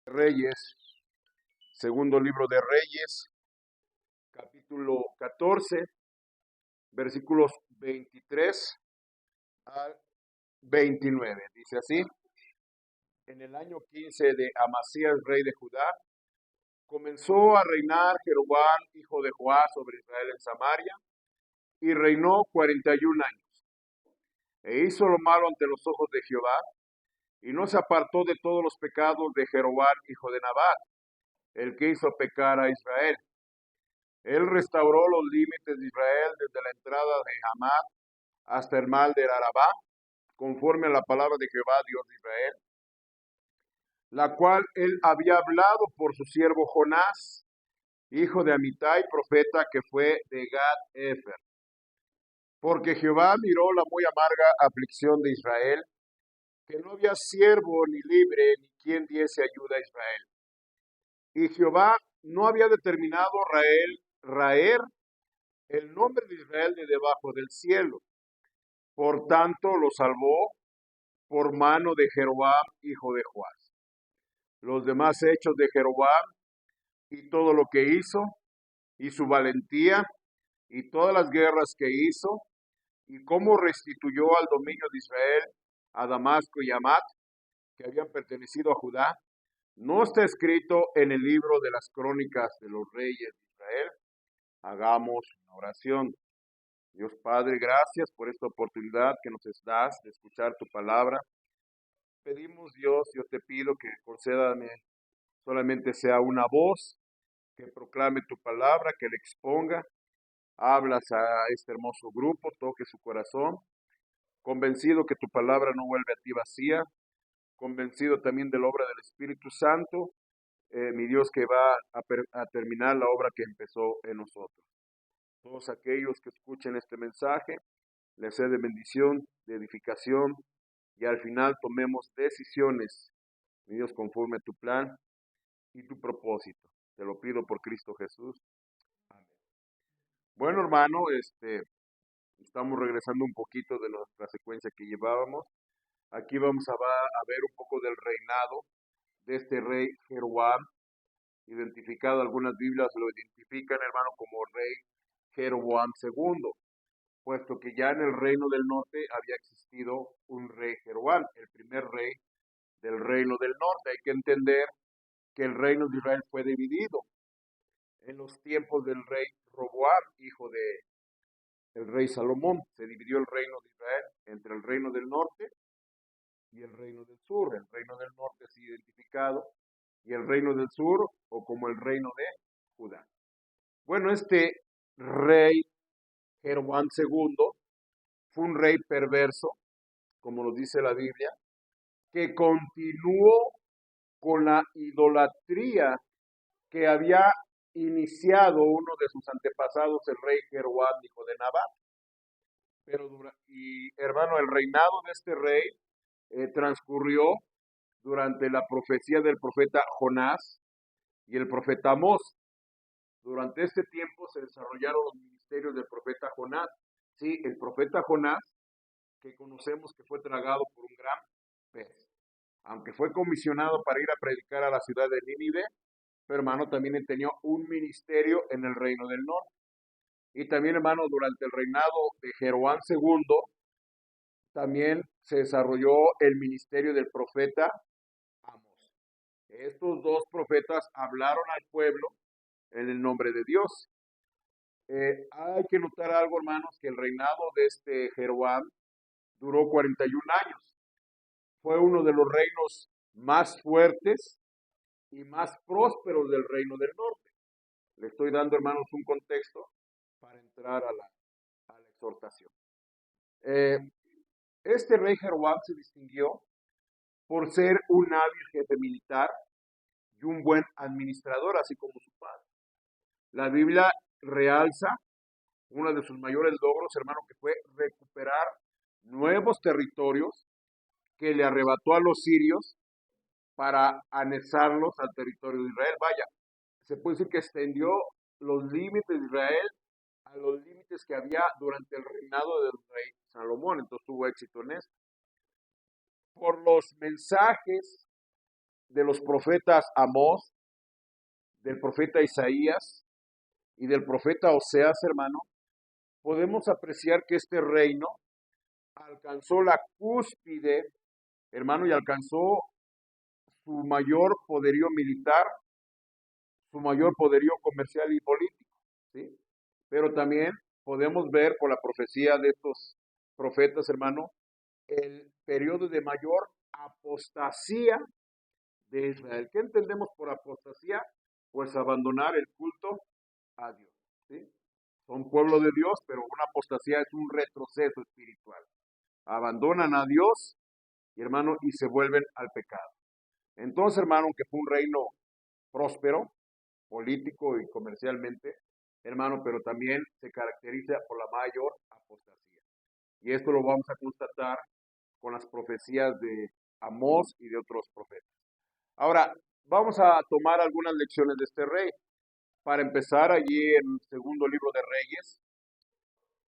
Reyes, segundo libro de Reyes, capítulo 14, versículos 23 al 29. Dice así: en el año 15 de Amasías, rey de Judá, comenzó a reinar Jeroboam, hijo de Joás, sobre Israel en Samaria, y reinó 41 años. E hizo lo malo ante los ojos de Jehová, y no se apartó de todos los pecados de Jeroboam, hijo de Nabat, el que hizo pecar a Israel. Él restauró los límites de Israel desde la entrada de Hamat hasta el mar del Arabá, conforme a la palabra de Jehová, Dios de Israel, la cual él había hablado por su siervo Jonás, hijo de Amitai, profeta, que fue de Gad-Efer. Porque Jehová miró la muy amarga aflicción de Israel, que no había siervo ni libre, ni quien diese ayuda a Israel. Y Jehová no había determinado raer el nombre de Israel de debajo del cielo. Por tanto, lo salvó por mano de Jeroboam, hijo de Joás. Los demás hechos de Jeroboam y todo lo que hizo, y su valentía, y todas las guerras que hizo, y cómo restituyó al dominio de Israel a Damasco y Amat, que habían pertenecido a Judá, no está escrito en el libro de las crónicas de los reyes de Israel. Hagamos una oración. Dios Padre, gracias por esta oportunidad que nos das de escuchar tu palabra. Pedimos, Dios, yo te pido que concédame solamente sea una voz que proclame tu palabra, que le exponga. Hablas a este hermoso grupo, toque su corazón, convencido que tu palabra no vuelve a ti vacía, convencido también de la obra del Espíritu Santo, mi Dios, que va a terminar la obra que empezó en nosotros. Todos aquellos que escuchen este mensaje, les sea de bendición, de edificación, y al final tomemos decisiones, mi Dios, conforme a tu plan y tu propósito. Te lo pido por Cristo Jesús. Amén. Bueno, hermano, estamos regresando un poquito de nuestra secuencia que llevábamos. Aquí vamos a ver un poco del reinado de este rey Jeroboam. Identificado, algunas Biblias lo identifican, hermano, como rey Jeroboam II, puesto que ya en el reino del norte había existido un rey Jeroboam, el primer rey del reino del norte. Hay que entender que el reino de Israel fue dividido en los tiempos del rey Roboam, hijo de el rey Salomón. Se dividió el reino de Israel entre el reino del norte y el reino del sur. El reino del norte es identificado y el reino del sur o como el reino de Judá. Bueno, este rey Jeroboam II fue un rey perverso, como nos dice la Biblia, que continuó con la idolatría que había iniciado uno de sus antepasados, el rey Jeroboam, hijo de Nabat. Hermano, el reinado de este rey transcurrió durante la profecía del profeta Jonás y el profeta Amós. Durante este tiempo se desarrollaron los ministerios del profeta Jonás. Sí, el profeta Jonás, que conocemos que fue tragado por un gran pez. Aunque fue comisionado para ir a predicar a la ciudad de Nínive, pero hermano, también tenía un ministerio en el reino del norte. Y también, hermano, durante el reinado de Jeroboam II, también se desarrolló el ministerio del profeta Amós. Estos dos profetas hablaron al pueblo en el nombre de Dios. Hay que notar algo, hermanos, que el reinado de este Jeroboam duró 41 años. Fue uno de los reinos más fuertes y más prósperos del reino del norte. Le estoy dando, hermanos, un contexto para entrar a la exhortación. Este rey Jeroboam se distinguió por ser un hábil jefe militar y un buen administrador, así como su padre. La Biblia realza uno de sus mayores logros, hermano, que fue recuperar nuevos territorios que le arrebató a los sirios para anexarlos al territorio de Israel. Vaya, se puede decir que extendió los límites de Israel a los límites que había durante el reinado del rey Salomón. Entonces tuvo éxito en esto. Por los mensajes de los profetas Amós, del profeta Isaías y del profeta Oseas, hermano, podemos apreciar que este reino alcanzó la cúspide, hermano, y alcanzó su mayor poderío militar, su mayor poderío comercial y político, ¿sí? Pero también podemos ver por la profecía de estos profetas, hermano, el periodo de mayor apostasía de Israel. ¿Qué entendemos por apostasía? Pues abandonar el culto a Dios, ¿sí? Son pueblo de Dios, pero una apostasía es un retroceso espiritual. Abandonan a Dios, y hermano, y se vuelven al pecado. Entonces, hermano, que fue un reino próspero, político y comercialmente, hermano, pero también se caracteriza por la mayor apostasía. Y esto lo vamos a constatar con las profecías de Amós y de otros profetas. Ahora, vamos a tomar algunas lecciones de este rey. Para empezar, allí en el segundo libro de Reyes,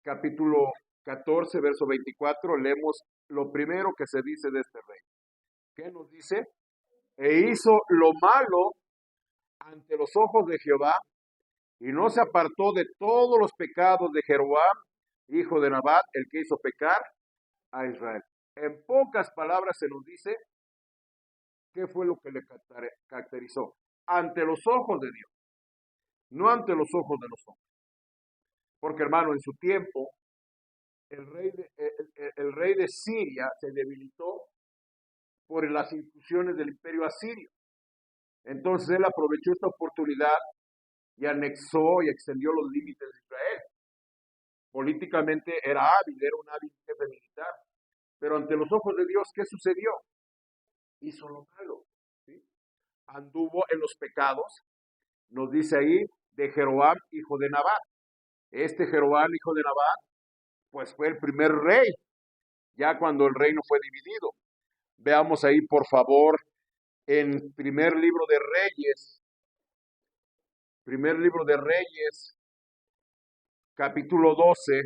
capítulo 14, verso 24, leemos lo primero que se dice de este rey. ¿Qué nos dice? E hizo lo malo ante los ojos de Jehová, y no se apartó de todos los pecados de Jeroboam, hijo de Nabat, el que hizo pecar a Israel. En pocas palabras se nos dice qué fue lo que le caracterizó. Ante los ojos de Dios, no ante los ojos de los hombres. Porque, hermano, en su tiempo, el rey de Siria se debilitó por las incursiones del imperio asirio. Entonces él aprovechó esta oportunidad y anexó y extendió los límites de Israel. Políticamente era hábil, era un hábil jefe militar. Pero ante los ojos de Dios, ¿qué sucedió? Hizo lo malo, ¿sí? Anduvo en los pecados, nos dice ahí, de Jeroboam, hijo de Nabat. Este Jeroboam, hijo de Nabat, pues fue el primer rey, ya cuando el reino fue dividido. Veamos ahí, por favor, en primer libro de Reyes, capítulo 12,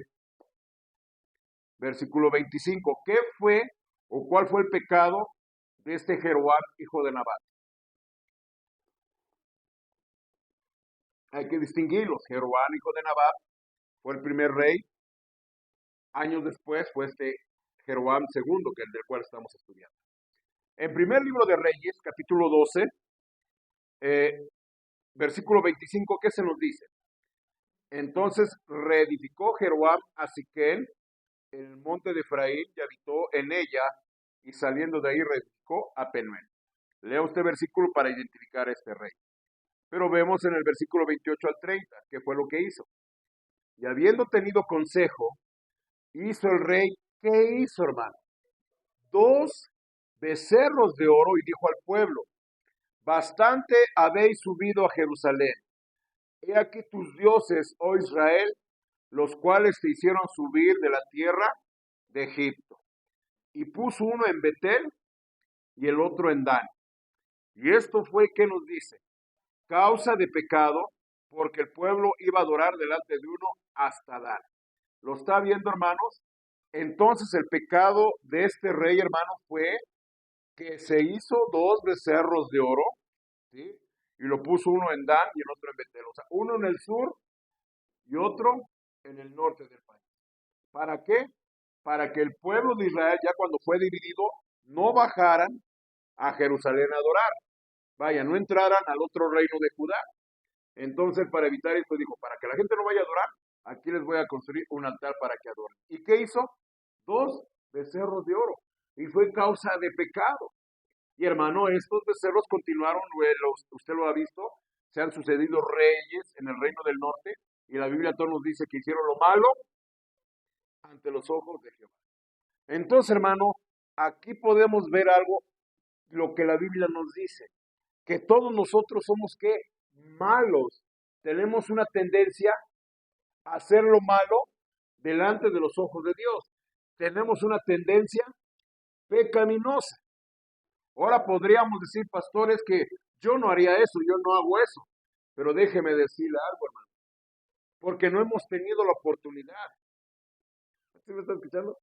versículo 25. ¿Qué fue o cuál fue el pecado de este Jeroboam, hijo de Nabat? Hay que distinguirlos. Jeroboam, hijo de Nabat, fue el primer rey. Años después fue este Jeroboam segundo, que es el del cual estamos estudiando. En primer libro de Reyes, capítulo 12, versículo 25, ¿qué se nos dice? Entonces reedificó Jeroboam a Siquem en el monte de Efraín y habitó en ella, y saliendo de ahí reedificó a Penuel. Lea usted versículo para identificar a este rey. Pero vemos en el versículo 28 al 30, ¿qué fue lo que hizo? Y habiendo tenido consejo, hizo el rey, ¿qué hizo, hermano? 2 becerros de oro, y dijo al pueblo, bastante habéis subido a Jerusalén. He aquí tus dioses, oh Israel, los cuales te hicieron subir de la tierra de Egipto. Y puso uno en Betel y el otro en Dan. Y esto fue, ¿qué nos dice? Causa de pecado, porque el pueblo iba a adorar delante de uno hasta Dan. ¿Lo está viendo, hermanos? Entonces el pecado de este rey, hermano, fue que se hizo 2 becerros de oro, ¿sí? Y lo puso uno en Dan y el otro en Betel. O sea, uno en el sur y otro en el norte del país. ¿Para qué? Para que el pueblo de Israel, ya cuando fue dividido, no bajaran a Jerusalén a adorar. Vaya, no entraran al otro reino de Judá. Entonces, para evitar esto, dijo, para que la gente no vaya a adorar, aquí les voy a construir un altar para que adoren. ¿Y qué hizo? 2 becerros de oro. Y fue causa de pecado. Y hermano, estos becerros continuaron, usted lo ha visto, se han sucedido reyes en el reino del norte, y la Biblia todo nos dice que hicieron lo malo ante los ojos de Jehová. Entonces, hermano, aquí podemos ver algo, lo que la Biblia nos dice, que todos nosotros somos, ¿qué? Malos. Tenemos una tendencia a hacer lo malo delante de los ojos de Dios. Tenemos una tendencia pecaminosa. Ahora podríamos decir, pastores, que yo no haría eso, yo no hago eso. Pero déjeme decirle algo, hermano, porque no hemos tenido la oportunidad. ¿Sí me está escuchando?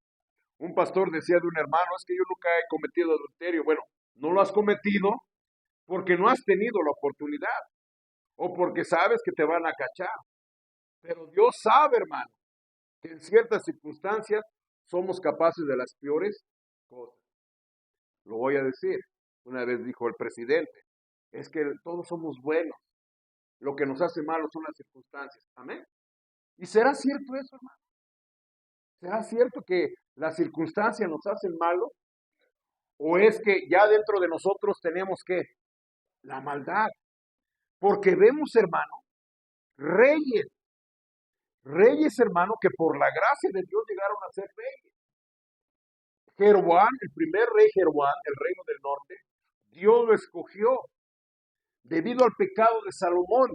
Un pastor decía de un hermano, es que yo nunca he cometido adulterio. Bueno, no lo has cometido porque no has tenido la oportunidad o porque sabes que te van a cachar. Pero Dios sabe, hermano, que en ciertas circunstancias somos capaces de las peores cosas. Lo voy a decir. Una vez dijo el presidente, es que todos somos buenos. Lo que nos hace malos son las circunstancias. Amén. ¿Y será cierto eso, hermano? ¿Será cierto que las circunstancias nos hacen malos? ¿O es que ya dentro de nosotros tenemos que la maldad? Porque vemos, hermano, reyes, reyes, hermano, que por la gracia de Dios llegaron a ser reyes. Jeroboam, el primer rey Jeroboam, el reino del norte, Dios lo escogió debido al pecado de Salomón.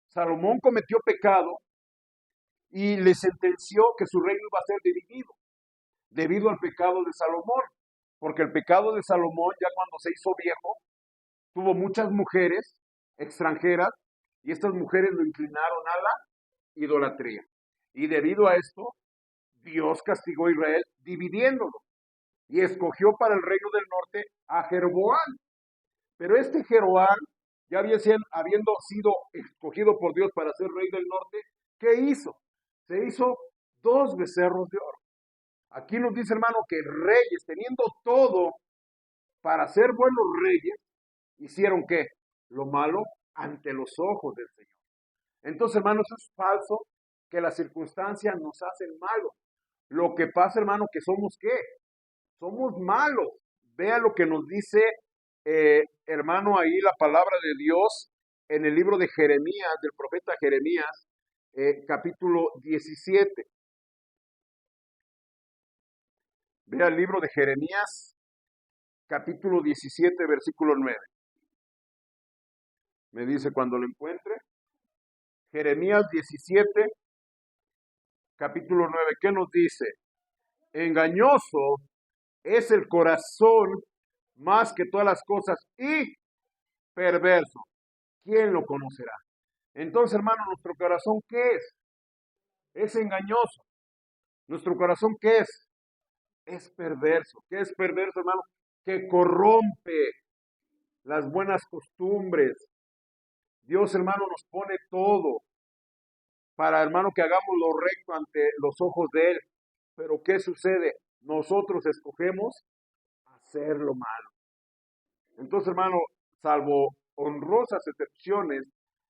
Salomón cometió pecado y le sentenció que su reino iba a ser dividido debido al pecado de Salomón. Porque el pecado de Salomón, ya cuando se hizo viejo, tuvo muchas mujeres extranjeras y estas mujeres lo inclinaron a la idolatría. Y debido a esto, Dios castigó a Israel dividiéndolo y escogió para el reino del norte a Jeroboam. Pero este Jeroboam, ya habiendo sido escogido por Dios para ser rey del norte, ¿qué hizo? Se hizo 2 becerros de oro. Aquí nos dice, hermano, que reyes, teniendo todo para ser buenos reyes, hicieron ¿qué? Lo malo ante los ojos del Señor. Entonces, hermano, eso es falso, que las circunstancias nos hacen malos. Lo que pasa, hermano, que somos ¿qué? Somos malos. Vea lo que nos dice, hermano, ahí la palabra de Dios en el libro de Jeremías, del profeta Jeremías, capítulo 17. Vea el libro de Jeremías, capítulo 17, versículo 9. Me dice cuando lo encuentre. Jeremías 17, capítulo 9. ¿Qué nos dice? Engañoso es el corazón más que todas las cosas y perverso. ¿Quién lo conocerá? Entonces, hermano, nuestro corazón, ¿qué es? Es engañoso. Nuestro corazón, ¿qué es? Es perverso. ¿Qué es perverso, hermano? Que corrompe las buenas costumbres. Dios, hermano, nos pone todo para, hermano, que hagamos lo recto ante los ojos de Él. Pero ¿qué sucede? Nosotros escogemos hacer lo malo. Entonces, hermano, salvo honrosas excepciones,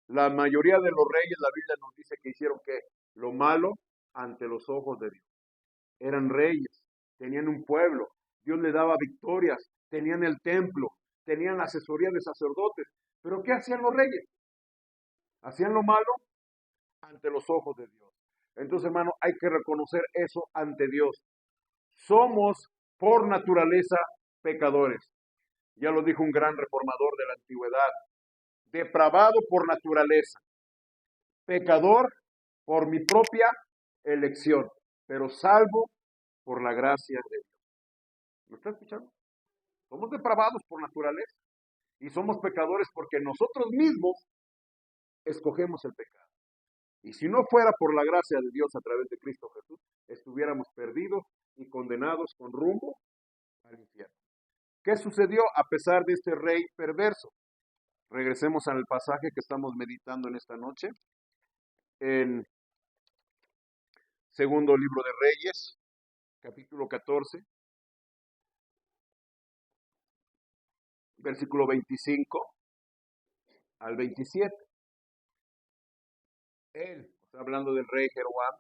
la mayoría de los reyes, la Biblia nos dice que hicieron ¿qué? Lo malo ante los ojos de Dios. Eran reyes, tenían un pueblo, Dios les daba victorias, tenían el templo, tenían la asesoría de sacerdotes. Pero ¿qué hacían los reyes? Hacían lo malo ante los ojos de Dios. Entonces, hermano, hay que reconocer eso ante Dios. Somos por naturaleza pecadores. Ya lo dijo un gran reformador de la antigüedad. Depravado por naturaleza. Pecador por mi propia elección, pero salvo por la gracia de Dios. ¿Me está escuchando? Somos depravados por naturaleza y somos pecadores porque nosotros mismos escogemos el pecado. Y si no fuera por la gracia de Dios a través de Cristo Jesús, estuviéramos perdidos y condenados con rumbo al infierno. ¿Qué sucedió a pesar de este rey perverso? Regresemos al pasaje que estamos meditando en esta noche, en segundo libro de Reyes, capítulo 14, versículo 25 al 27. Él, está hablando del rey Jeroboam,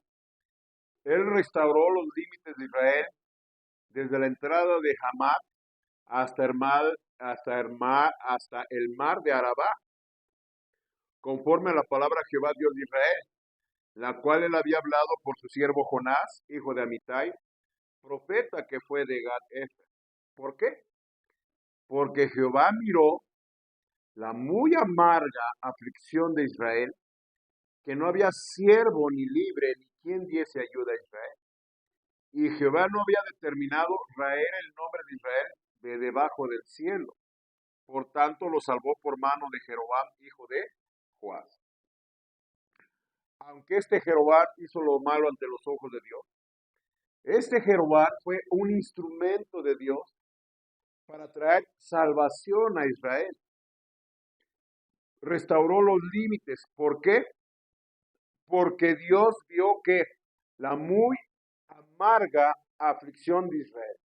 él restauró los límites de Israel desde la entrada de Hamat hasta el mar de Arabá, conforme a la palabra Jehová Dios de Israel, la cual él había hablado por su siervo Jonás, hijo de Amitai, profeta que fue de Gat-Efer. ¿Por qué? Porque Jehová miró la muy amarga aflicción de Israel, que no había siervo ni libre ni quien diese ayuda a Israel. Y Jehová no había determinado raer el nombre de Israel de debajo del cielo. Por tanto, lo salvó por mano de Jeroboam, hijo de Joás. Aunque este Jeroboam hizo lo malo ante los ojos de Dios, este Jeroboam fue un instrumento de Dios para traer salvación a Israel. restauró los límites. ¿Por qué? Porque Dios vio que la muy amarga aflicción de Israel.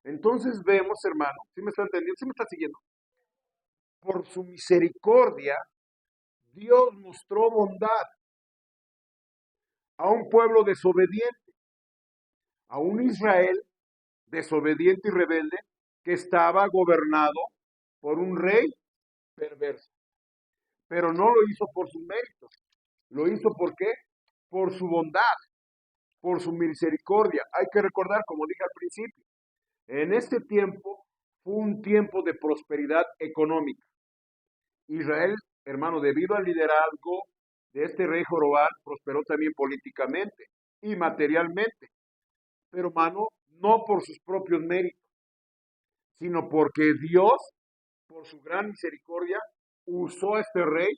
Entonces vemos, hermano, ¿sí me está entendiendo? ¿Sí me está siguiendo? Por su misericordia, Dios mostró bondad a un pueblo desobediente, a un Israel desobediente y rebelde que estaba gobernado por un rey perverso. Pero no lo hizo por sus méritos. Lo hizo ¿por qué? Por su bondad, por su misericordia. Hay que recordar, como dije al principio, en este tiempo fue un tiempo de prosperidad económica. Israel, hermano, debido al liderazgo de este rey Jorobán, prosperó también políticamente y materialmente. Pero, hermano, no por sus propios méritos, sino porque Dios, por su gran misericordia, usó a este rey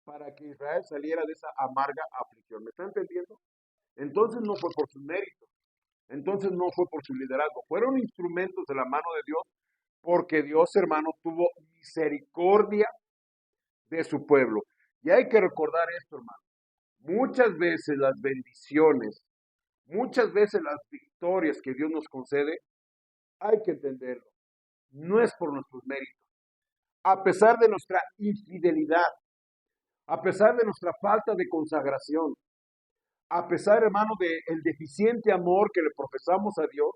para que Israel saliera de esa amarga aflicción. ¿Me está entendiendo? Entonces no fue por sus méritos, entonces no fue por su liderazgo, fueron instrumentos de la mano de Dios, porque Dios, hermano, tuvo misericordia de su pueblo. Y hay que recordar esto, hermano. Muchas veces las bendiciones, muchas veces las victorias que Dios nos concede, hay que entenderlo. No es por nuestros méritos. A pesar de nuestra infidelidad, a pesar de nuestra falta de consagración, a pesar, hermano, del deficiente amor que le profesamos a Dios,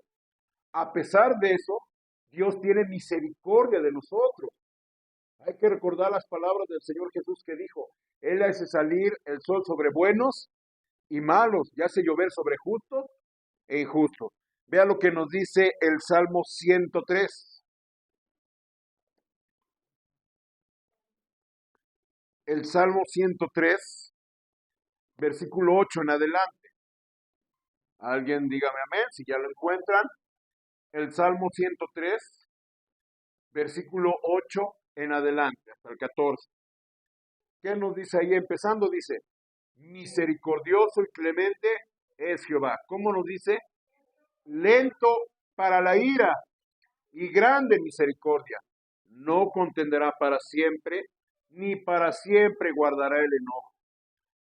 a pesar de eso, Dios tiene misericordia de nosotros. Hay que recordar las palabras del Señor Jesús que dijo, Él hace salir el sol sobre buenos y malos, y hace llover sobre justos e injustos. Vea lo que nos dice el Salmo 103. El Salmo 103, versículo 8 en adelante. Alguien dígame amén, si ya lo encuentran. El Salmo 103, versículo 8 en adelante, hasta el 14. ¿Qué nos dice ahí? Empezando dice, misericordioso y clemente es Jehová. ¿Cómo nos dice? Lento para la ira y grande misericordia. No contenderá para siempre, ni para siempre guardará el enojo.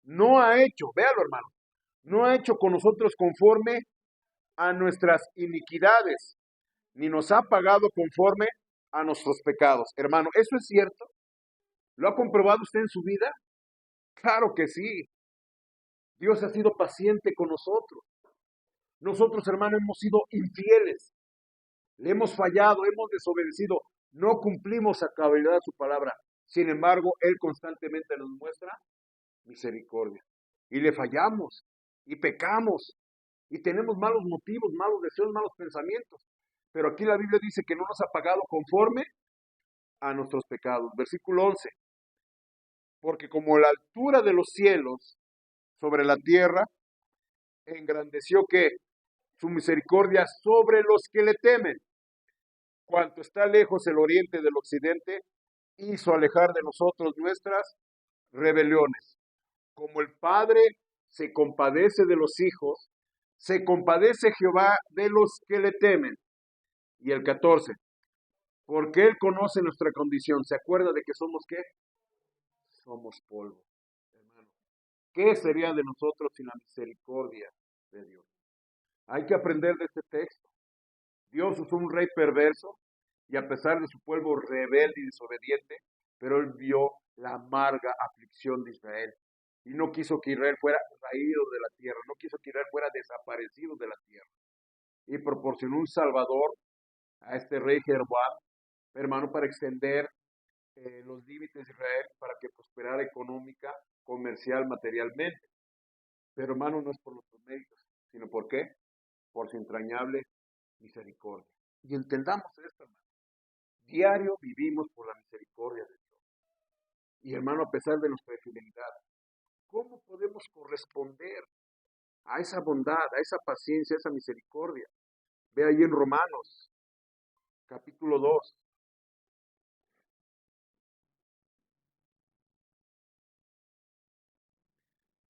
No ha hecho, véalo hermano, no ha hecho con nosotros conforme a nuestras iniquidades, ni nos ha pagado conforme a nuestros pecados. Hermano, ¿eso es cierto? ¿Lo ha comprobado usted en su vida? Claro que sí. Dios ha sido paciente con nosotros. Nosotros, hermano, hemos sido infieles. Le hemos fallado, hemos desobedecido. No cumplimos a cabalidad su palabra. Sin embargo, Él constantemente nos muestra misericordia. Y le fallamos. Y pecamos. Y tenemos malos motivos, malos deseos, malos pensamientos. Pero aquí la Biblia dice que no nos ha pagado conforme a nuestros pecados. Versículo 11. Porque como la altura de los cielos sobre la tierra, engrandeció que su misericordia sobre los que le temen. Cuanto está lejos el oriente del occidente, hizo alejar de nosotros nuestras rebeliones. Como el Padre se compadece de los hijos, se compadece Jehová de los que le temen. Y el 14, porque Él conoce nuestra condición. ¿Se acuerda de que somos qué? Somos polvo, hermano. ¿Qué sería de nosotros sin la misericordia de Dios? Hay que aprender de este texto. Dios usó un rey perverso y a pesar de su pueblo rebelde y desobediente, pero Él vio la amarga aflicción de Israel. Y no quiso que Israel fuera raído de la tierra, no quiso que Israel fuera desaparecido de la tierra. Y proporcionó un salvador a este rey Jeroboam, hermano, para extender los límites de Israel, para que prosperara económica, comercial, materialmente. Pero hermano, no es por nuestros méritos, sino ¿por qué? Por su entrañable misericordia. Y entendamos esto, hermano. Diario vivimos por la misericordia de Dios. Y hermano, a pesar de nuestra infidelidad, ¿cómo podemos corresponder a esa bondad, a esa paciencia, a esa misericordia? Ve ahí en Romanos, capítulo 2.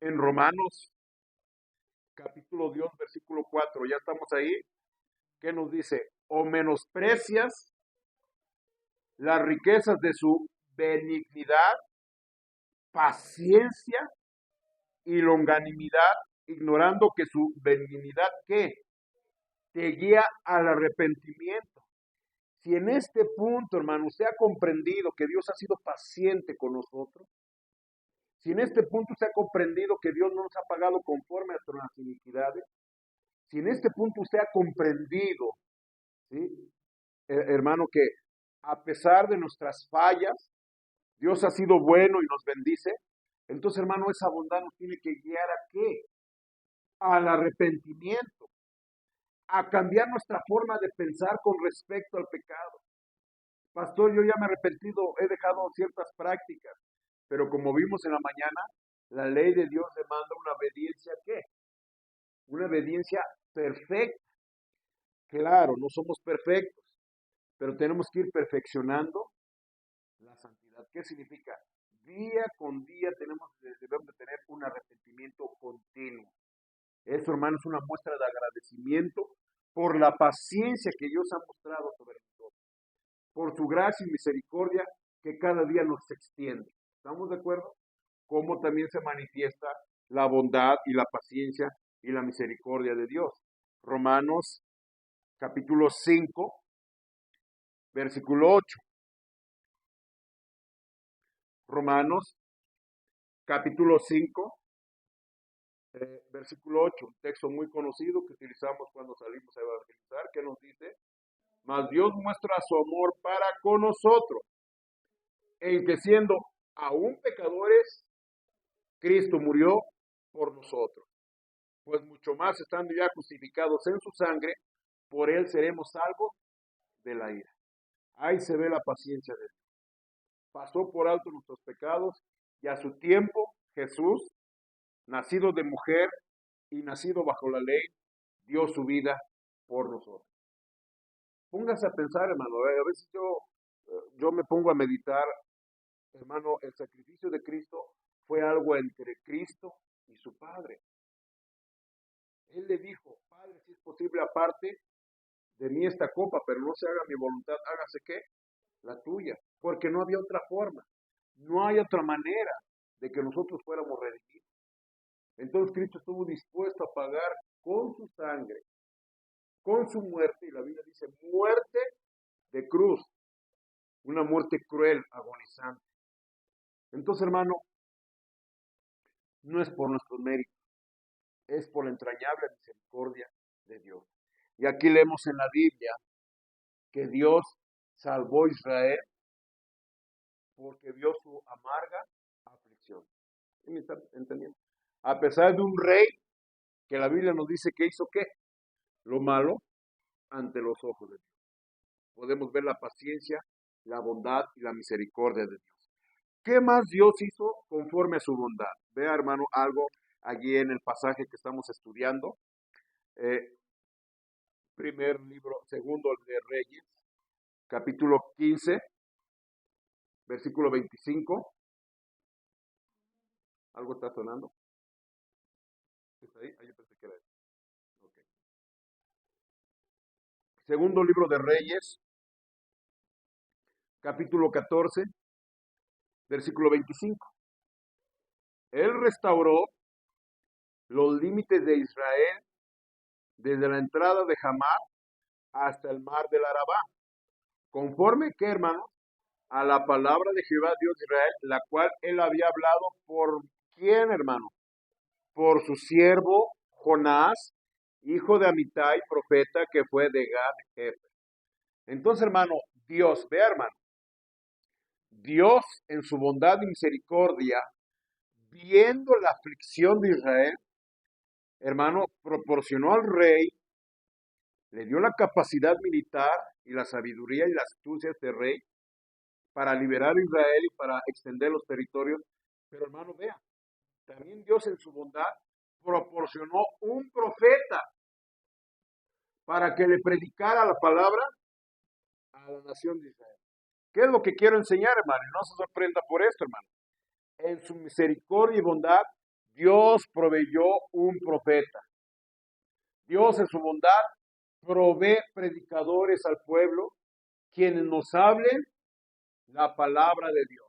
En Romanos, capítulo 2, versículo 4. Ya estamos ahí. ¿Qué nos dice? O menosprecias las riquezas de su benignidad, paciencia y longanimidad, ignorando que su benignidad, ¿qué? Te guía al arrepentimiento. Si en este punto, hermano, usted ha comprendido que Dios ha sido paciente con nosotros, si en este punto usted ha comprendido que Dios no nos ha pagado conforme a nuestras iniquidades, si en este punto usted ha comprendido, ¿sí? Hermano, que a pesar de nuestras fallas, Dios ha sido bueno y nos bendice, entonces, hermano, esa bondad nos tiene que guiar ¿a qué? Al arrepentimiento, a cambiar nuestra forma de pensar con respecto al pecado. Pastor, yo ya me he arrepentido, he dejado ciertas prácticas, pero como vimos en la mañana, la ley de Dios demanda una obediencia, ¿qué? Una obediencia perfecta. Claro, no somos perfectos, pero tenemos que ir perfeccionando la santidad. ¿Qué significa? Día con día debemos de tener un arrepentimiento continuo. Eso, hermano, es una muestra de agradecimiento por la paciencia que Dios ha mostrado sobre nosotros, por su gracia y misericordia que cada día nos extiende. ¿Estamos de acuerdo? Cómo también se manifiesta la bondad y la paciencia y la misericordia de Dios. Romanos capítulo 5, versículo 8. Romanos capítulo 5, versículo 8, un texto muy conocido que utilizamos cuando salimos a evangelizar, que nos dice: mas Dios muestra su amor para con nosotros, en que siendo aún pecadores, Cristo murió por nosotros. Pues mucho más estando ya justificados en su sangre, por él seremos salvos de la ira. Ahí se ve la paciencia de Dios. Pasó por alto nuestros pecados y a su tiempo Jesús, nacido de mujer y nacido bajo la ley, dio su vida por nosotros. Póngase a pensar, hermano, a veces yo me pongo a meditar, hermano, el sacrificio de Cristo fue algo entre Cristo y su Padre. Él le dijo: Padre, si es posible, aparte de mí esta copa, pero no se haga mi voluntad, hágase ¿qué? La tuya, porque no había otra forma, no hay otra manera de que nosotros fuéramos redimidos. Entonces Cristo estuvo dispuesto a pagar con su sangre, con su muerte, y la Biblia dice muerte de cruz, una muerte cruel, agonizante. Entonces, hermano, no es por nuestros méritos, es por la entrañable misericordia de Dios. Y aquí leemos en la Biblia que Dios salvó a Israel porque vio su amarga aflicción. ¿Sí me están entendiendo? A pesar de un rey que la Biblia nos dice que hizo ¿qué? Lo malo ante los ojos de Dios. Podemos ver la paciencia, la bondad y la misericordia de Dios. ¿Qué más Dios hizo conforme a su bondad? Vea, hermano, algo allí en el pasaje que estamos estudiando. Segundo de Reyes, capítulo 15, versículo 25. ¿Algo está sonando? ¿Está ahí? Yo pensé que era eso. Okay. Segundo libro de Reyes, capítulo 14, versículo 25. Él restauró los límites de Israel desde la entrada de Hamá hasta el mar del Arabá. Conforme que, hermanos, a la palabra de Jehová Dios de Israel, la cual él había hablado por quién, hermano, por su siervo Jonás, hijo de Amitai, profeta, que fue de Gad Hefer. Entonces, hermano, Dios, vea, hermano, Dios en su bondad y misericordia, viendo la aflicción de Israel, hermano, proporcionó al rey, le dio la capacidad militar y la sabiduría y la astucia a este rey para liberar a Israel y para extender los territorios. Pero, hermano, vea, también Dios en su bondad proporcionó un profeta para que le predicara la palabra a la nación de Israel. ¿Qué es lo que quiero enseñar, hermano? Y no se sorprenda por esto, hermano. En su misericordia y bondad, Dios proveyó un profeta. Dios en su bondad provee predicadores al pueblo, quienes nos hablen la palabra de Dios.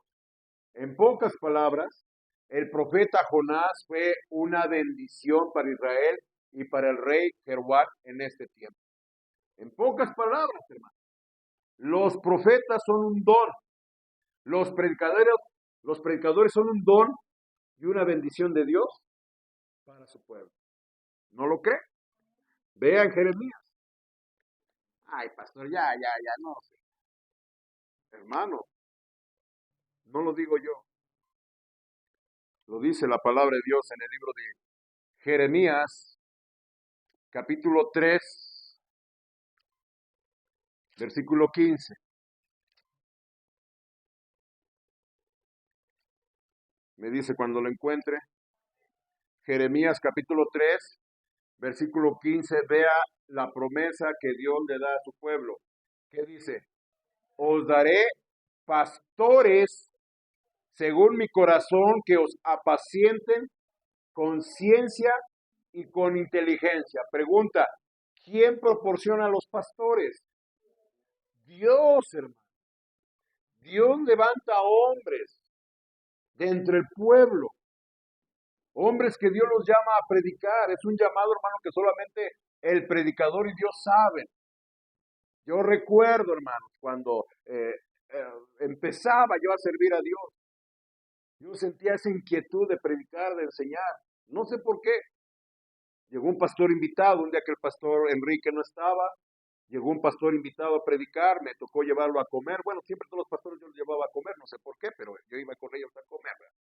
En pocas palabras, el profeta Jonás fue una bendición para Israel y para el rey Jeroboam en este tiempo. En pocas palabras, hermano, los profetas son un don, los predicadores, los predicadores son un don y una bendición de Dios para su pueblo. ¿No lo cree? Vean Jeremías. Ay, pastor, ya, no sé. Hermano, no lo digo yo. Lo dice la palabra de Dios en el libro de Jeremías, capítulo 3, versículo 15. Me dice cuando lo encuentre. Jeremías, capítulo 3, versículo 15. Vea la promesa que Dios le da a su pueblo. ¿Qué dice? Os daré pastores según mi corazón que os apacienten con ciencia y con inteligencia. Pregunta, ¿quién proporciona a los pastores? Dios, hermano. Dios levanta hombres de entre el pueblo, hombres que Dios los llama a predicar. Es un llamado, hermano, que solamente el predicador y Dios saben. Yo recuerdo, hermanos, cuando empezaba yo a servir a Dios, yo sentía esa inquietud de predicar, de enseñar. No sé por qué. Llegó un pastor invitado, un día que el pastor Enrique no estaba, llegó un pastor invitado a predicar, me tocó llevarlo a comer. Bueno, siempre todos los pastores yo los llevaba a comer, no sé por qué, pero yo iba con ellos a comer, ¿verdad?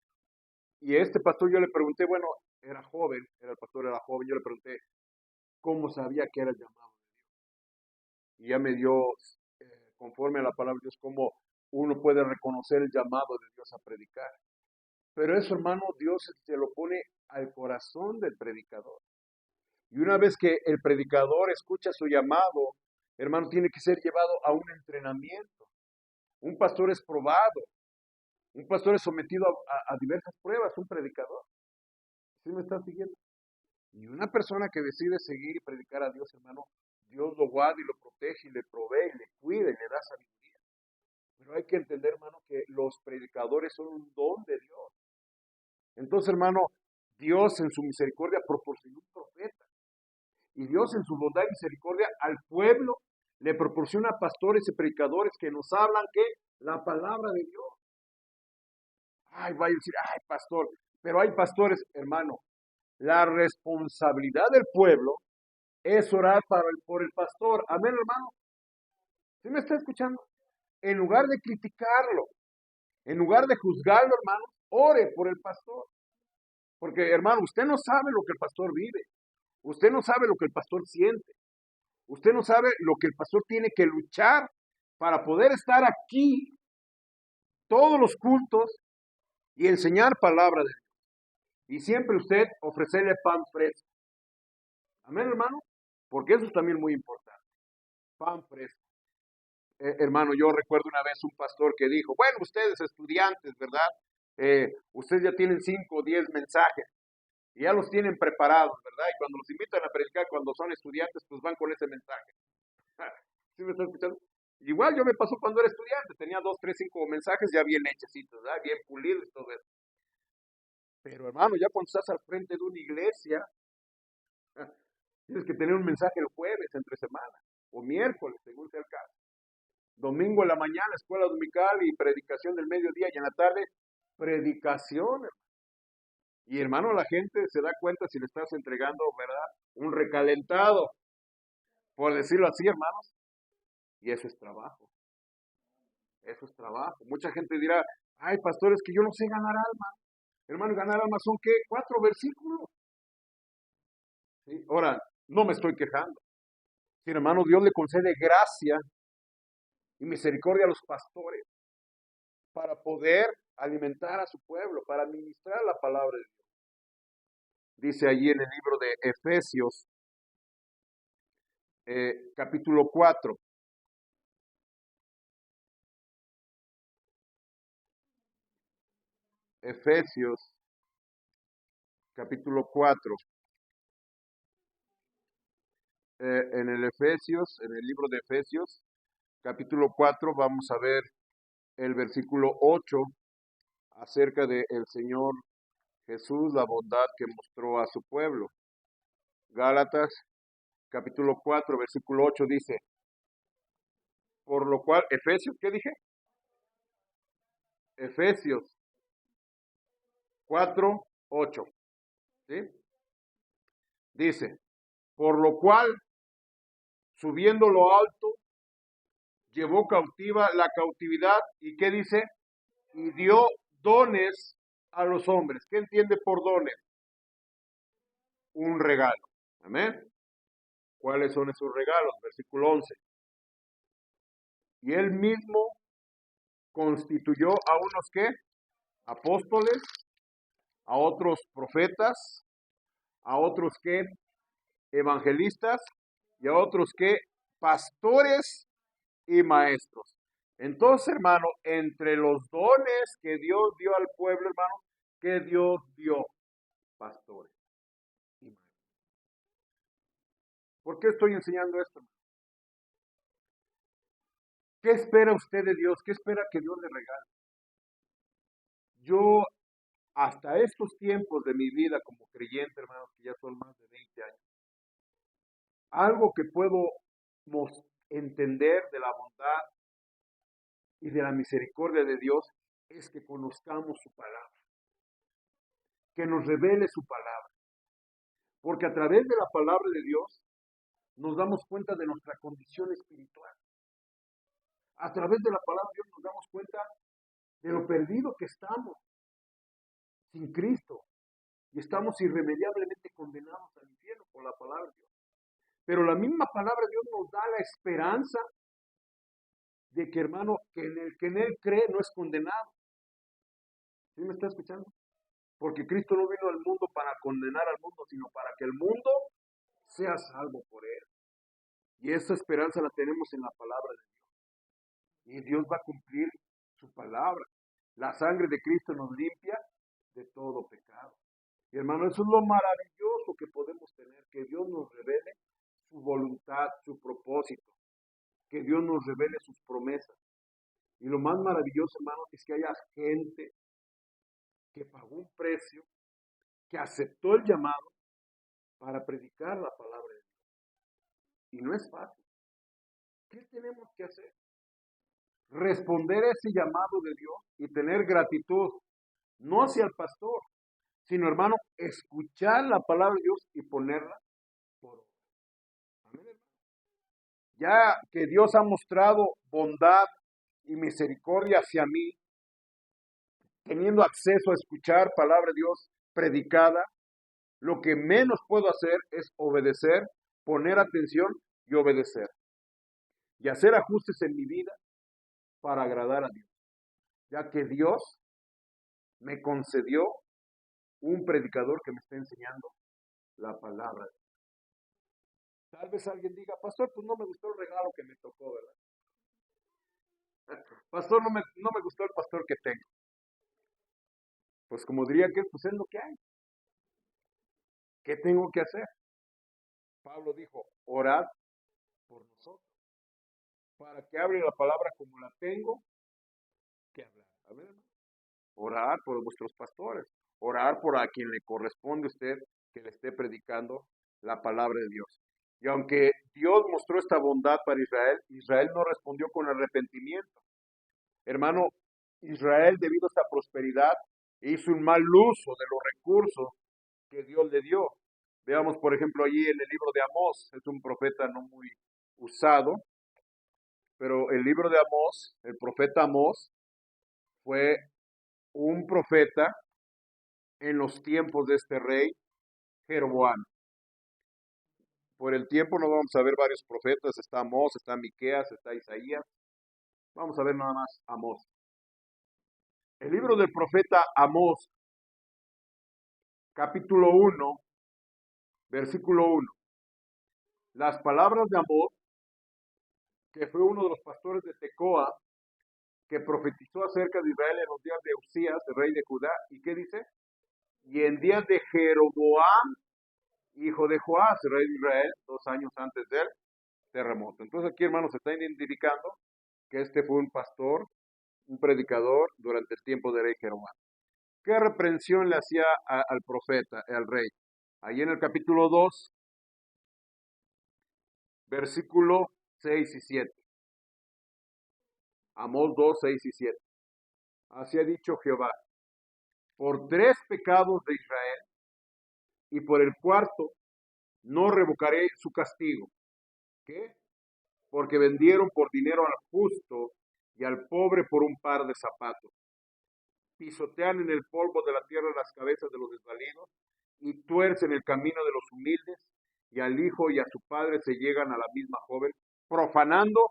Y a este pastor yo le pregunté, bueno, era joven, el pastor era joven, yo le pregunté cómo sabía que era el llamado de Dios. Y ya me dio, conforme a la palabra de Dios, cómo uno puede reconocer el llamado de Dios a predicar. Pero eso, hermano, Dios se lo pone al corazón del predicador. Y una vez que el predicador escucha su llamado, hermano, tiene que ser llevado a un entrenamiento. Un pastor es probado, un pastor es sometido a diversas pruebas, un predicador. ¿Sí me están siguiendo? Y una persona que decide seguir y predicar a Dios, hermano, Dios lo guarda y lo protege y le provee, y le cuida y le da sabiduría. Pero hay que entender, hermano, que los predicadores son un don de Dios. Entonces, hermano, Dios en su misericordia proporcionó un profeta. Y Dios en su bondad y misericordia al pueblo le proporciona pastores y predicadores que nos hablan que la palabra de Dios. Ay, vaya a decir, ay, pastor, pero hay pastores, hermano. La responsabilidad del pueblo es orar por el pastor. Amén, hermano. ¿Sí me está escuchando? En lugar de criticarlo, en lugar de juzgarlo, hermano, ore por el pastor. Porque, hermano, usted no sabe lo que el pastor vive. Usted no sabe lo que el pastor siente. Usted no sabe lo que el pastor tiene que luchar para poder estar aquí todos los cultos y enseñar palabra de Dios. Y siempre usted ofrecerle pan fresco. Amén, hermano. Porque eso es también muy importante. Pan fresco. Hermano, yo recuerdo una vez un pastor que dijo, bueno, ustedes estudiantes, ¿verdad? Ustedes ya tienen 5 o 10 mensajes y ya los tienen preparados, ¿verdad? Y cuando los invitan a predicar cuando son estudiantes, pues van con ese mensaje. ¿Sí me están escuchando? Igual yo me pasó cuando era estudiante, tenía 2, 3, 5 mensajes ya bien hechecitos, ¿verdad? Bien pulidos y todo eso. Pero hermano, ya cuando estás al frente de una iglesia, tienes que tener un mensaje el jueves, entre semana, o miércoles, según sea el caso. Domingo en la mañana, escuela dominical y predicación del mediodía, y en la tarde, predicación. Y hermano, la gente se da cuenta si le estás entregando, ¿verdad? Un recalentado, por decirlo así, hermanos. Y eso es trabajo. Eso es trabajo. Mucha gente dirá, ay, pastores, que yo no sé ganar almas. Hermano, ganar almas son ¿qué? 4 versículos. ¿Sí? Ahora, no me estoy quejando. Sí, hermano, Dios le concede gracia y misericordia a los pastores para poder alimentar a su pueblo, para administrar la palabra de Dios. Dice allí en el libro de Efesios, capítulo 4. Efesios, capítulo 4. En el Efesios, en el libro de Efesios, capítulo 4, vamos a ver el versículo 8 acerca de el Señor Jesús, la bondad que mostró a su pueblo. Gálatas capítulo 4, versículo 8 dice, por lo cual, Efesios, ¿qué dije? Efesios 4, 8, ¿sí? Dice, por lo cual, subiendo lo alto, llevó cautiva la cautividad, ¿y qué dice? Y dio dones a los hombres. ¿Qué entiende por dones? Un regalo. Amén. ¿Cuáles son esos regalos? Versículo 11. Y él mismo constituyó a unos que apóstoles, a otros profetas, a otros que evangelistas y a otros que pastores y maestros. Entonces, hermano, entre los dones que Dios dio al pueblo, hermano, que Dios dio pastores y maestros. ¿Por qué estoy enseñando esto? ¿Qué espera usted de Dios? ¿Qué espera que Dios le regale? Yo, hasta estos tiempos de mi vida como creyente, hermanos, que ya son más de 20 años, algo que puedo entender de la bondad y de la misericordia de Dios es que conozcamos su palabra, que nos revele su palabra, porque a través de la palabra de Dios nos damos cuenta de nuestra condición espiritual. A través de la palabra de Dios nos damos cuenta de lo perdido que estamos sin Cristo y estamos irremediablemente condenados al infierno por la palabra de Dios. Pero la misma palabra de Dios nos da la esperanza de que, hermano, que en él cree no es condenado. ¿Sí me está escuchando? Porque Cristo no vino al mundo para condenar al mundo, sino para que el mundo sea salvo por él. Y esa esperanza la tenemos en la palabra de Dios. Y Dios va a cumplir su palabra. La sangre de Cristo nos limpia de todo pecado. Y hermano, eso es lo maravilloso que podemos tener, que Dios nos revele su voluntad, su propósito, que Dios nos revele sus promesas. Y lo más maravilloso, hermano, es que haya gente que pagó un precio, que aceptó el llamado para predicar la palabra de Dios. Y no es fácil. ¿Qué tenemos que hacer? Responder a ese llamado de Dios y tener gratitud, no hacia el pastor, sino, hermano, escuchar la palabra de Dios y ponerla por obra. Amén, hermano. Ya que Dios ha mostrado bondad y misericordia hacia mí, teniendo acceso a escuchar palabra de Dios predicada, lo que menos puedo hacer es obedecer, poner atención y obedecer. Y hacer ajustes en mi vida para agradar a Dios. Ya que Dios me concedió un predicador que me está enseñando la palabra. Tal vez alguien diga, pastor, pues no me gustó el regalo que me tocó, ¿verdad? Pastor, no me gustó el pastor que tengo. Pues como diría que pues es lo que hay. ¿Qué tengo que hacer? Pablo dijo, orad por nosotros, para que hable la palabra como la tengo que hablar. A ver, orar por vuestros pastores, orar por a quien le corresponde a usted que le esté predicando la palabra de Dios. Y aunque Dios mostró esta bondad para Israel, Israel no respondió con arrepentimiento. Hermano, Israel, debido a esta prosperidad, hizo un mal uso de los recursos que Dios le dio. Veamos, por ejemplo, allí en el libro de Amós, es un profeta no muy usado, pero el libro de Amós, el profeta Amós, fue un profeta en los tiempos de este rey Jeroboam. Por el tiempo no vamos a ver varios profetas, está Amós, está Miqueas, está Isaías. Vamos a ver nada más Amós. El libro del profeta Amós, capítulo 1, versículo 1. Las palabras de Amós, que fue uno de los pastores de Tecoa, que profetizó acerca de Israel en los días de Usías, el rey de Judá, ¿y qué dice? Y en días de Jeroboam, hijo de Joás, rey de Israel, 2 años antes del terremoto. Entonces aquí, hermanos, se está identificando que este fue un pastor, un predicador durante el tiempo del rey Jeroboam. ¿Qué reprensión le hacía al profeta, al rey? Ahí en el capítulo 2, versículo 6 y 7. Amós 2, 6 y 7. Así ha dicho Jehová: por 3 pecados de Israel y por el cuarto no revocaré su castigo. ¿Qué? Porque vendieron por dinero al justo y al pobre por un par de zapatos. Pisotean en el polvo de la tierra las cabezas de los desvalidos y tuercen el camino de los humildes, y al hijo y a su padre se llegan a la misma joven, profanando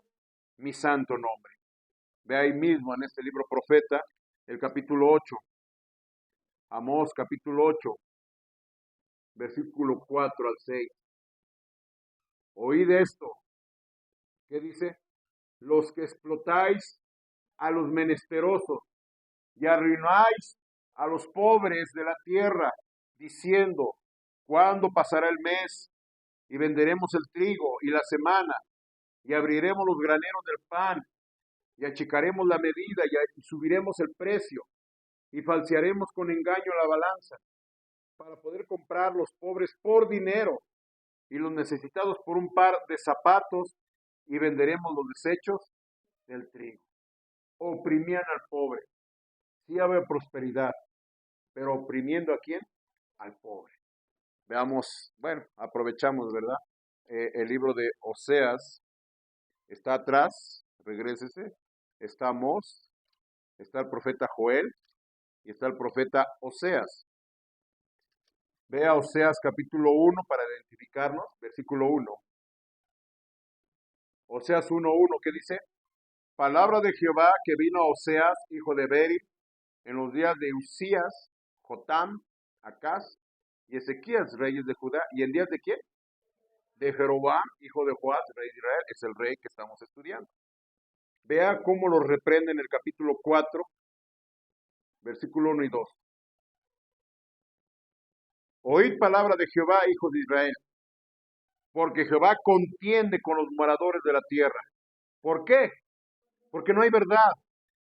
mi santo nombre. Ve ahí mismo en este libro profeta, el capítulo 8, Amós capítulo 8, versículo 4 al 6. Oíd esto. ¿Qué dice? Los que explotáis a los menesterosos y arruináis a los pobres de la tierra, diciendo: ¿cuándo pasará el mes? Y venderemos el trigo y la semana, y abriremos los graneros del pan, y achicaremos la medida, y subiremos el precio, y falsearemos con engaño la balanza, para poder comprar los pobres por dinero, y los necesitados por un par de zapatos, y venderemos los desechos del trigo. Oprimían al pobre. Sí había prosperidad, pero oprimiendo ¿a quién? Al pobre. Veamos, bueno, aprovechamos, ¿verdad? El libro de Oseas está atrás, regrésese, está Amós, está el profeta Joel y está el profeta Oseas. Vea Oseas capítulo 1 para identificarnos, versículo 1. Oseas 1:1, ¿qué dice? Palabra de Jehová que vino a Oseas, hijo de Beri, en los días de Usías, Jotam, Acaz y Ezequías, reyes de Judá. ¿Y en días de quién? De Jeroboam, hijo de Joás, rey de Israel, es el rey que estamos estudiando. Vea cómo lo reprende en el capítulo 4, versículo 1 y 2. Oíd palabra de Jehová, hijos de Israel, porque Jehová contiende con los moradores de la tierra. ¿Por qué? Porque no hay verdad,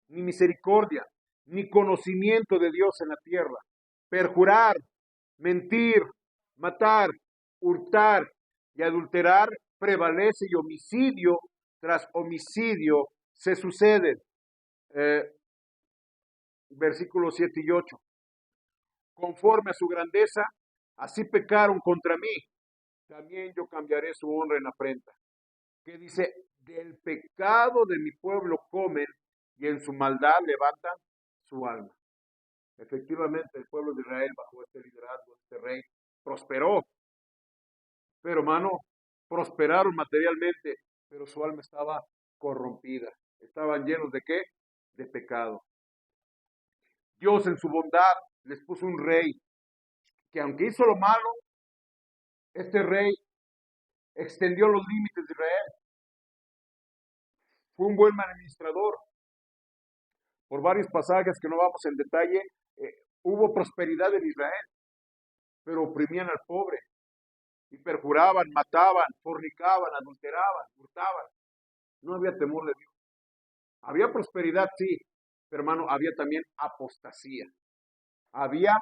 ni misericordia, ni conocimiento de Dios en la tierra. Perjurar, mentir, matar, hurtar y adulterar prevalece, y homicidio tras homicidio se suceden. Versículos 7 y 8. Conforme a su grandeza, así pecaron contra mí. También yo cambiaré su honra en afrenta. Que dice: del pecado de mi pueblo comen, y en su maldad levantan su alma. Efectivamente, el pueblo de Israel, bajo este liderazgo, este rey, prosperó. Pero, hermano, prosperaron materialmente, pero su alma estaba corrompida. Estaban llenos de ¿qué? De pecado. Dios en su bondad les puso un rey que, aunque hizo lo malo, este rey extendió los límites de Israel. Fue un buen administrador. Por varios pasajes que no vamos en detalle, hubo prosperidad en Israel, pero oprimían al pobre y perjuraban, mataban, fornicaban, adulteraban, hurtaban. No había temor de Dios. Había prosperidad, sí, pero hermano, había también apostasía. Había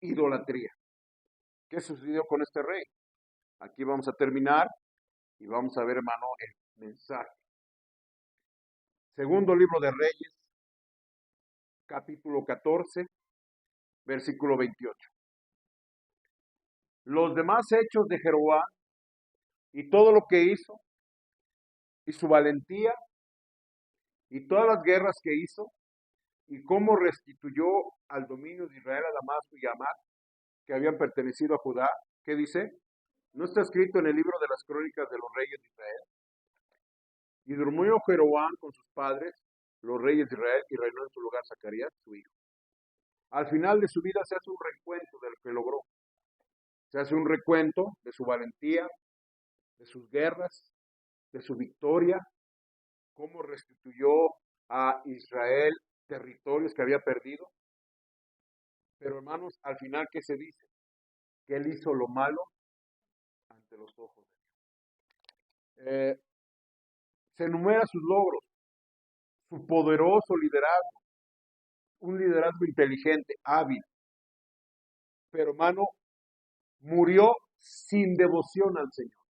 idolatría. ¿Qué sucedió con este rey? Aquí vamos a terminar y vamos a ver, hermano, el mensaje. Segundo libro de Reyes, capítulo 14, versículo 28. Los demás hechos de Jeroboam y todo lo que hizo, y su valentía, y todas las guerras que hizo, y cómo restituyó al dominio de Israel a Damasco y a Hamath, que habían pertenecido a Judá. ¿Qué dice? ¿No está escrito en el libro de las crónicas de los reyes de Israel? Y durmió Jeroboam con sus padres, los reyes de Israel, y reinó en su lugar Zacarías, su hijo. Al final de su vida se hace un recuento de lo que logró. Se hace un recuento de su valentía, de sus guerras, de su victoria, cómo restituyó a Israel territorios que había perdido. Pero, hermanos, al final, ¿qué se dice? Que él hizo lo malo ante los ojos de Dios. Se enumera sus logros, su poderoso liderazgo, un liderazgo inteligente, hábil, pero hermano, murió sin devoción al Señor.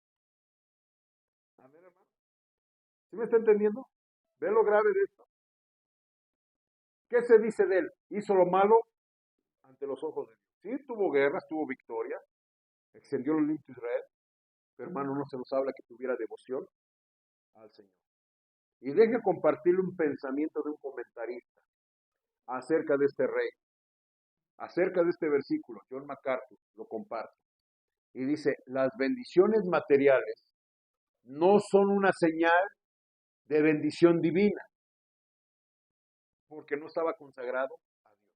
Amén, hermano. ¿Sí me está entendiendo? ¿Ve lo grave de esto? ¿Qué se dice de él? Hizo lo malo ante los ojos de Dios. Sí, tuvo guerras, tuvo victorias, extendió los límites de Israel, pero hermano, no se nos habla que tuviera devoción al Señor. Y deje compartirle un pensamiento de un comentarista acerca de este rey, acerca de este versículo. John MacArthur lo comparte. Y dice, las bendiciones materiales no son una señal de bendición divina, porque no estaba consagrado a Dios.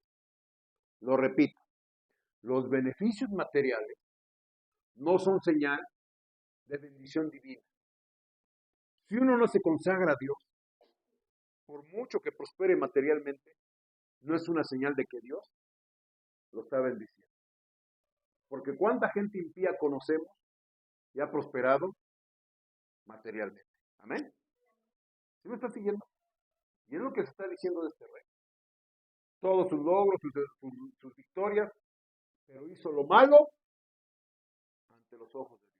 Lo repito, los beneficios materiales no son señal de bendición divina. Si uno no se consagra a Dios, por mucho que prospere materialmente, no es una señal de que Dios lo está bendiciendo. Porque cuánta gente impía conocemos y ha prosperado materialmente. Amén. ¿Sí me está siguiendo? Y es lo que se está diciendo de este rey. Todos sus logros, sus victorias, pero hizo lo malo ante los ojos de Dios.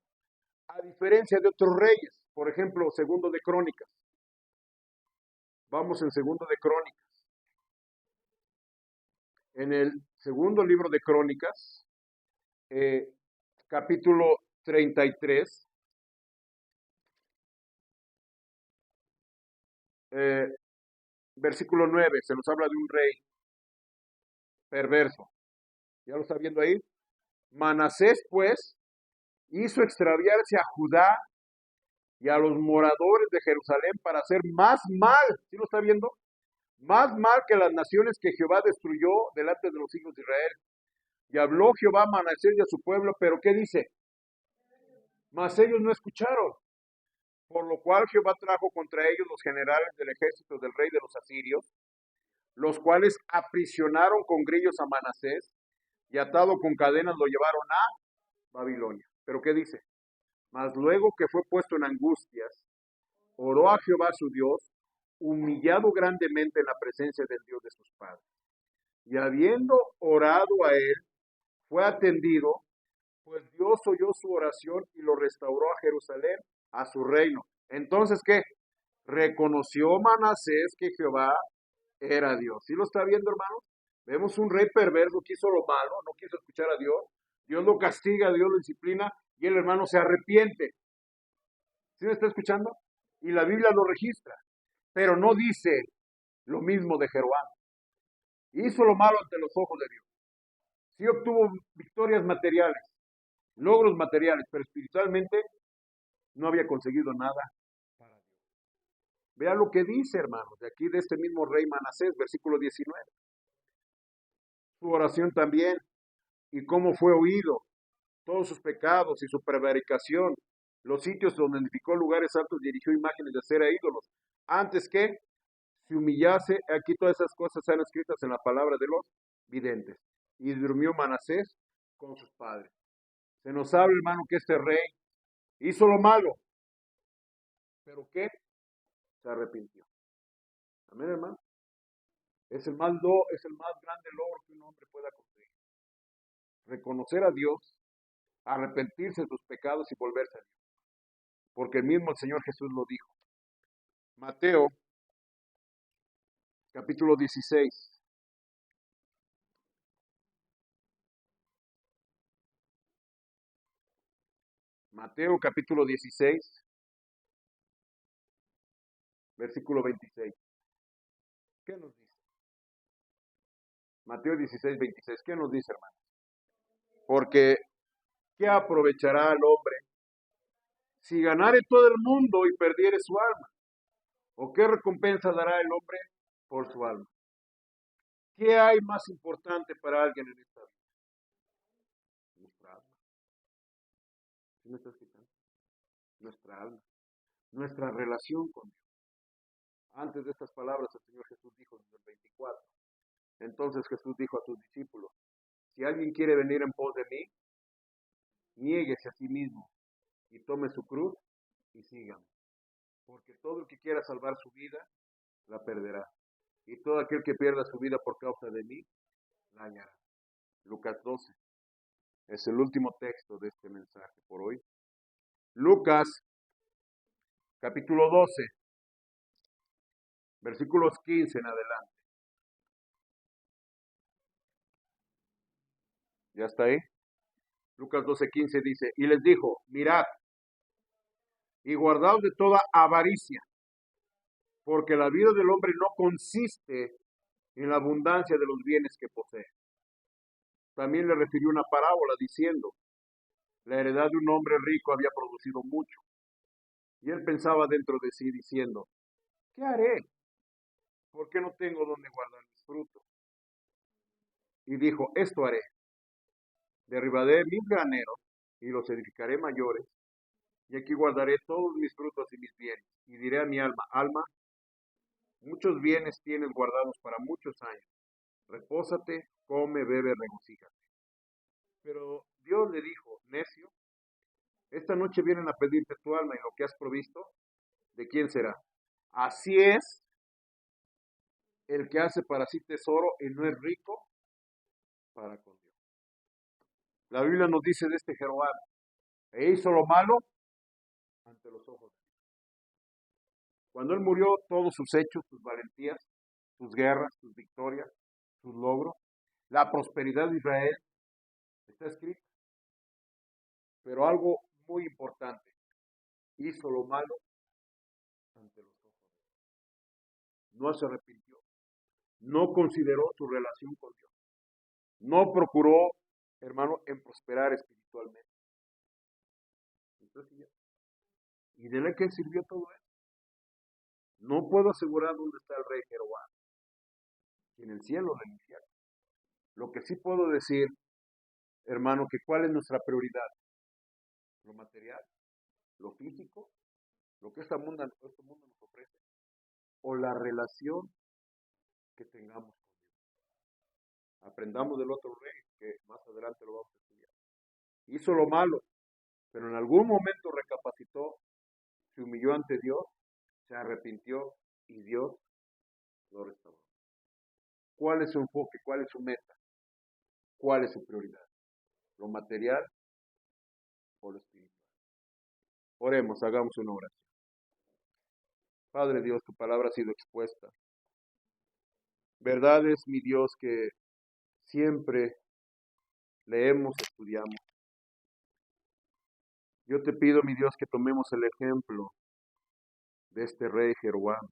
A diferencia de otros reyes, por ejemplo, segundo de Crónicas. Vamos en segundo de Crónicas. En el segundo libro de Crónicas, capítulo 33, versículo 9, se nos habla de un rey perverso. ¿Ya lo está viendo ahí? Manasés, pues, hizo extraviarse a Judá y a los moradores de Jerusalén para hacer más mal. ¿Sí lo está viendo? Más mal que las naciones que Jehová destruyó delante de los hijos de Israel. Y habló Jehová a Manasés y a su pueblo, pero ¿qué dice? Mas ellos no escucharon. Por lo cual Jehová trajo contra ellos los generales del ejército del rey de los asirios, los cuales aprisionaron con grillos a Manasés y atado con cadenas lo llevaron a Babilonia. ¿Pero qué dice? Mas luego que fue puesto en angustias, oró a Jehová su Dios, humillado grandemente en la presencia del Dios de sus padres. Y habiendo orado a él, fue atendido, pues Dios oyó su oración y lo restauró a Jerusalén, a su reino. Entonces, ¿qué? Reconoció Manasés que Jehová era Dios. ¿Sí lo está viendo, hermano? Vemos un rey perverso que hizo lo malo, no quiso escuchar a Dios. Dios lo castiga, Dios lo disciplina y el hermano se arrepiente. ¿Sí me está escuchando? Y la Biblia lo registra, pero no dice lo mismo de Jeroboam. Hizo lo malo ante los ojos de Dios. Sí obtuvo victorias materiales, logros materiales, pero espiritualmente no había conseguido nada para Dios. Vea lo que dice, hermanos, de aquí de este mismo rey Manasés, versículo 19. Su oración también, y cómo fue oído, todos sus pecados y su prevaricación, los sitios donde edificó lugares altos, dirigió imágenes de cera e ídolos, antes que se humillase. Aquí todas esas cosas están escritas en la palabra de los videntes. Y durmió Manasés con sus padres. Se nos habla, hermano, que este rey hizo lo malo, pero que se arrepintió. Amén, hermano. Es el más grande logro que un hombre pueda conseguir. Reconocer a Dios, arrepentirse de sus pecados y volverse a Dios. Porque el mismo el Señor Jesús lo dijo. Mateo, capítulo 16. Mateo, capítulo 16, versículo 26. ¿Qué nos dice? Mateo 16, 26. ¿Qué nos dice, hermano? Porque, ¿qué aprovechará al hombre si ganare todo el mundo y perdiere su alma? ¿O qué recompensa dará el hombre por su alma? ¿Qué hay más importante para alguien en esta vida? Nuestra alma. ¿Sí me estás escuchando? Nuestra alma. Nuestra relación con Dios. Antes de estas palabras el Señor Jesús dijo en el 24. Entonces Jesús dijo a sus discípulos, si alguien quiere venir en pos de mí, niéguese a sí mismo y tome su cruz y sígame. Porque todo el que quiera salvar su vida, la perderá. y todo aquel que pierda su vida por causa de mí, la hallará. Lucas 12 es el último texto de este mensaje por hoy. Lucas, capítulo 12, versículos 15 en adelante. ¿Ya está ahí? Lucas 12:15 dice, y les dijo, mirad y guardaos de toda avaricia, porque la vida del hombre no consiste en la abundancia de los bienes que posee. También le refirió una parábola diciendo, la heredad de un hombre rico había producido mucho. Y él pensaba dentro de sí diciendo, ¿qué haré? ¿Por qué no tengo donde guardar mis frutos? Y dijo, esto haré, derribaré mis graneros y los edificaré mayores, y aquí guardaré todos mis frutos y mis bienes. Y diré a mi alma, alma, muchos bienes tienes guardados para muchos años. Repósate, come, bebe, regocíjate. Pero Dios le dijo, necio, esta noche vienen a pedirte tu alma y lo que has provisto, ¿de quién será? Así es el que hace para sí tesoro y no es rico para con Dios. La Biblia nos dice de este Jeroboam, e hizo lo malo ante los ojos de Dios. Cuando él murió, todos sus hechos, sus valentías, sus guerras, sus victorias, sus logros, la prosperidad de Israel, está escrito. Pero algo muy importante, hizo lo malo ante los ojos de Dios. No se arrepintió, no consideró su relación con Dios, no procuró, hermano, en prosperar espiritualmente. Entonces, ¿y de qué sirvió todo eso? No puedo asegurar dónde está el rey Jeroboam, si en el cielo o en el infierno. Lo que sí puedo decir, hermano, que cuál es nuestra prioridad, lo material, lo físico, lo que este mundo nos ofrece, o la relación que tengamos con Dios. Aprendamos del otro rey, que más adelante lo vamos a estudiar. Hizo lo malo, pero en algún momento recapacitó, se humilló ante Dios, se arrepintió y Dios lo restauró. ¿Cuál es su enfoque? ¿Cuál es su meta? ¿Cuál es su prioridad? ¿Lo material o lo espiritual? Oremos, hagamos una oración. Padre Dios, tu palabra ha sido expuesta. Verdad es, mi Dios, que siempre leemos, estudiamos. Yo te pido, mi Dios, que tomemos el ejemplo de este rey Jeroboam.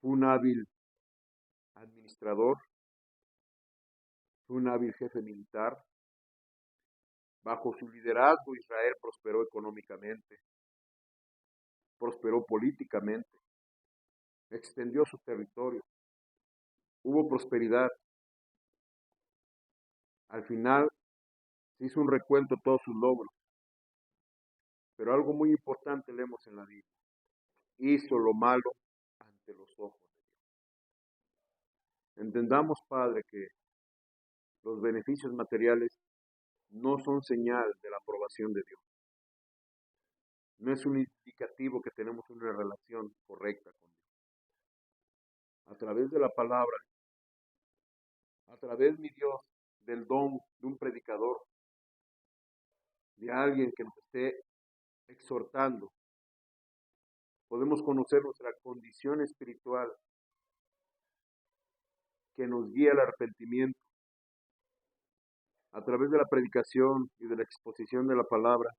Fue un hábil administrador, fue un hábil jefe militar. Bajo su liderazgo, Israel prosperó económicamente, prosperó políticamente, extendió su territorio, hubo prosperidad. Al final se hizo un recuento de todos sus logros. Pero algo muy importante leemos en la Biblia. Hizo lo malo ante los ojos de Dios. Entendamos, Padre, que los beneficios materiales no son señal de la aprobación de Dios. No es un indicativo que tenemos una relación correcta con Dios. A través de la palabra, a través, mi Dios, del don de un predicador, de alguien que nos esté exhortando, podemos conocer nuestra condición espiritual que nos guía al arrepentimiento. A través de la predicación y de la exposición de la palabra,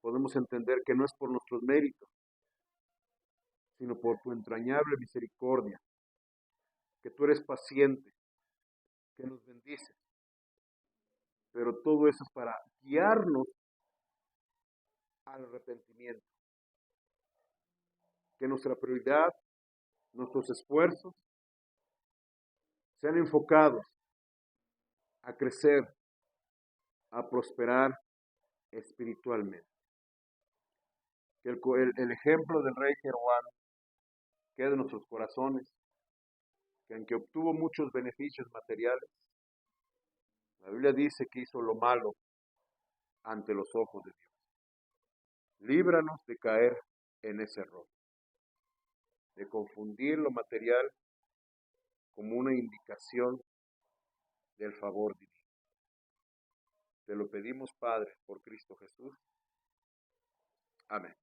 podemos entender que no es por nuestros méritos, sino por tu entrañable misericordia, que tú eres paciente, que nos bendices. Pero todo eso es para guiarnos al arrepentimiento. Que nuestra prioridad, nuestros esfuerzos, sean enfocados a crecer, a prosperar espiritualmente. Que el ejemplo del rey Jeroboam quede en nuestros corazones, que aunque obtuvo muchos beneficios materiales, la Biblia dice que hizo lo malo ante los ojos de Dios. Líbranos de caer en ese error. de confundir lo material como una indicación del favor divino. Te lo pedimos, Padre, por Cristo Jesús. Amén.